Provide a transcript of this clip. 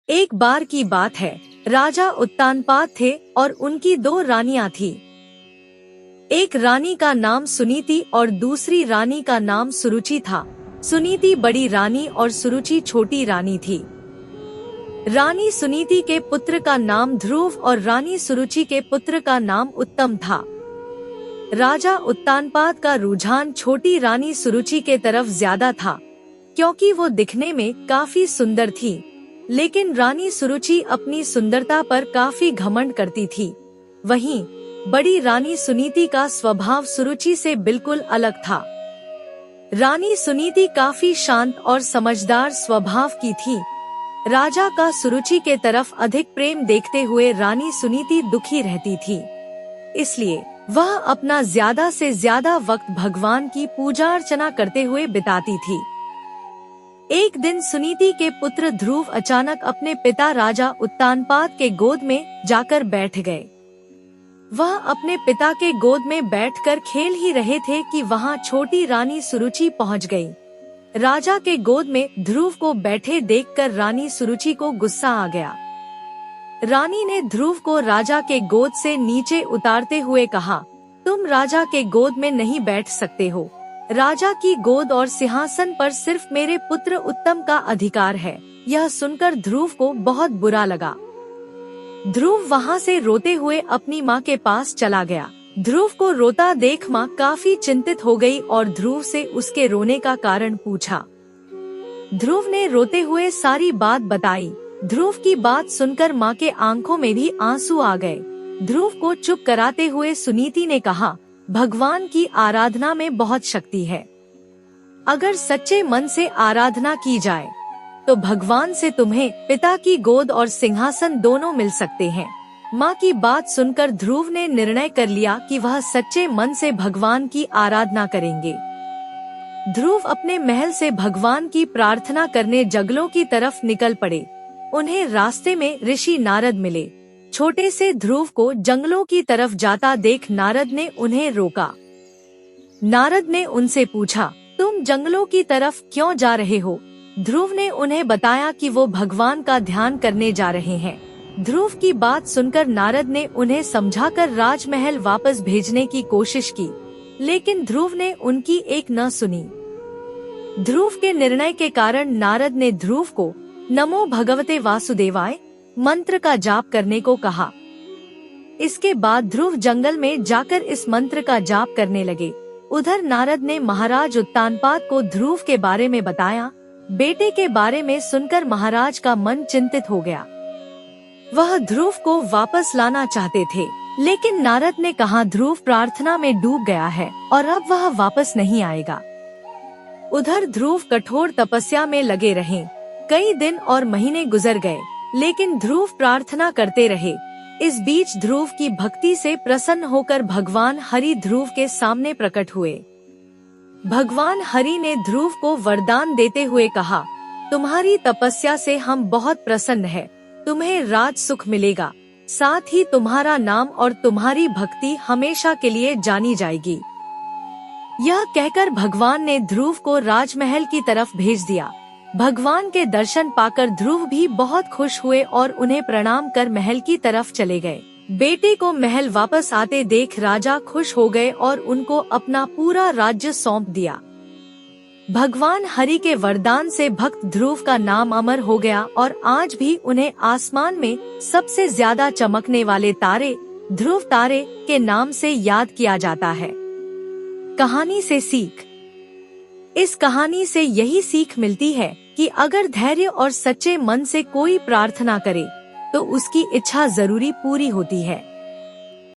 एक बार की बात है, राजा उत्तानपाद थे और उनकी दो रानियां थी। एक रानी का नाम सुनीति और दूसरी रानी का नाम सुरुचि था। सुनीति बड़ी रानी और सुरुचि छोटी रानी थी। रानी सुनीति के पुत्र का नाम ध्रुव और रानी सुरुचि के पुत्र का नाम उत्तम था। राजा उत्तानपाद का रुझान छोटी रानी सुरुचि के तरफ ज्यादा था, क्योंकि वो दिखने में काफी सुंदर थी। लेकिन रानी सुरुचि अपनी सुंदरता पर काफी घमंड करती थी। वहीं बड़ी रानी सुनीति का स्वभाव सुरुचि से बिल्कुल अलग था। रानी सुनीति काफी शांत और समझदार स्वभाव की थी। राजा का सुरुचि के तरफ अधिक प्रेम देखते हुए रानी सुनीति दुखी रहती थी। इसलिए वह अपना ज्यादा से ज्यादा वक्त भगवान की पूजा अर्चना करते हुए बिताती थी। एक दिन सुनीति के पुत्र ध्रुव अचानक अपने पिता राजा उत्तानपाद के गोद में जाकर बैठ गए। वह अपने पिता के गोद में बैठकर खेल ही रहे थे कि वहां छोटी रानी सुरुचि पहुंच गई। राजा के गोद में ध्रुव को बैठे देखकर रानी सुरुचि को गुस्सा आ गया। रानी ने ध्रुव को राजा के गोद से नीचे उतारते हुए कहा, तुम राजा के गोद में नहीं बैठ सकते हो। राजा की गोद और सिंहासन पर सिर्फ मेरे पुत्र उत्तम का अधिकार है। यह सुनकर ध्रुव को बहुत बुरा लगा। ध्रुव वहां से रोते हुए अपनी माँ के पास चला गया। ध्रुव को रोता देख माँ काफी चिंतित हो गई और ध्रुव से उसके रोने का कारण पूछा। ध्रुव ने रोते हुए सारी बात बताई। ध्रुव की बात सुनकर माँ के आंखों में भी आंसू आ गए। ध्रुव को चुप कराते हुए सुनीति ने कहा, भगवान की आराधना में बहुत शक्ति है। अगर सच्चे मन से आराधना की जाए तो भगवान से तुम्हें पिता की गोद और सिंहासन दोनों मिल सकते हैं। माँ की बात सुनकर ध्रुव ने निर्णय कर लिया कि वह सच्चे मन से भगवान की आराधना करेंगे। ध्रुव अपने महल से भगवान की प्रार्थना करने जंगलों की तरफ निकल पड़े। उन्हें रास्ते में ऋषि नारद मिले। छोटे से ध्रुव को जंगलों की तरफ जाता देख नारद ने उन्हें रोका। नारद ने उनसे पूछा, तुम जंगलों की तरफ क्यों जा रहे हो? ध्रुव ने उन्हें बताया कि वो भगवान का ध्यान करने जा रहे हैं। ध्रुव की बात सुनकर नारद ने उन्हें समझाकर राजमहल वापस भेजने की कोशिश की, लेकिन ध्रुव ने उनकी एक न सुनी। ध्रुव के निर्णय के कारण नारद ने ध्रुव को नमो भगवते वासुदेवाय मंत्र का जाप करने को कहा। इसके बाद ध्रुव जंगल में जाकर इस मंत्र का जाप करने लगे। उधर नारद ने महाराज उत्तानपाद को ध्रुव के बारे में बताया। बेटे के बारे में सुनकर महाराज का मन चिंतित हो गया। वह ध्रुव को वापस लाना चाहते थे, लेकिन नारद ने कहा ध्रुव प्रार्थना में डूब गया है और अब वह वापस नहीं आएगा। उधर ध्रुव कठोर तपस्या में लगे रहे। कई दिन और महीने गुजर गए, लेकिन ध्रुव प्रार्थना करते रहे। इस बीच ध्रुव की भक्ति से प्रसन्न होकर भगवान हरि ध्रुव के सामने प्रकट हुए। भगवान हरि ने ध्रुव को वरदान देते हुए कहा, तुम्हारी तपस्या से हम बहुत प्रसन्न हैं। तुम्हें राज सुख मिलेगा, साथ ही तुम्हारा नाम और तुम्हारी भक्ति हमेशा के लिए जानी जाएगी। यह कहकर भगवान ने ध्रुव को राजमहल की तरफ भेज दिया। भगवान के दर्शन पाकर ध्रुव भी बहुत खुश हुए और उन्हें प्रणाम कर महल की तरफ चले गए। बेटे को महल वापस आते देख राजा खुश हो गए और उनको अपना पूरा राज्य सौंप दिया। भगवान हरि के वरदान से भक्त ध्रुव का नाम अमर हो गया और आज भी उन्हें आसमान में सबसे ज्यादा चमकने वाले तारे ध्रुव तारे के नाम से याद किया जाता है। कहानी से सीख। इस कहानी से यही सीख मिलती है कि अगर धैर्य और सच्चे मन से कोई प्रार्थना करे तो उसकी इच्छा जरूरी पूरी होती है।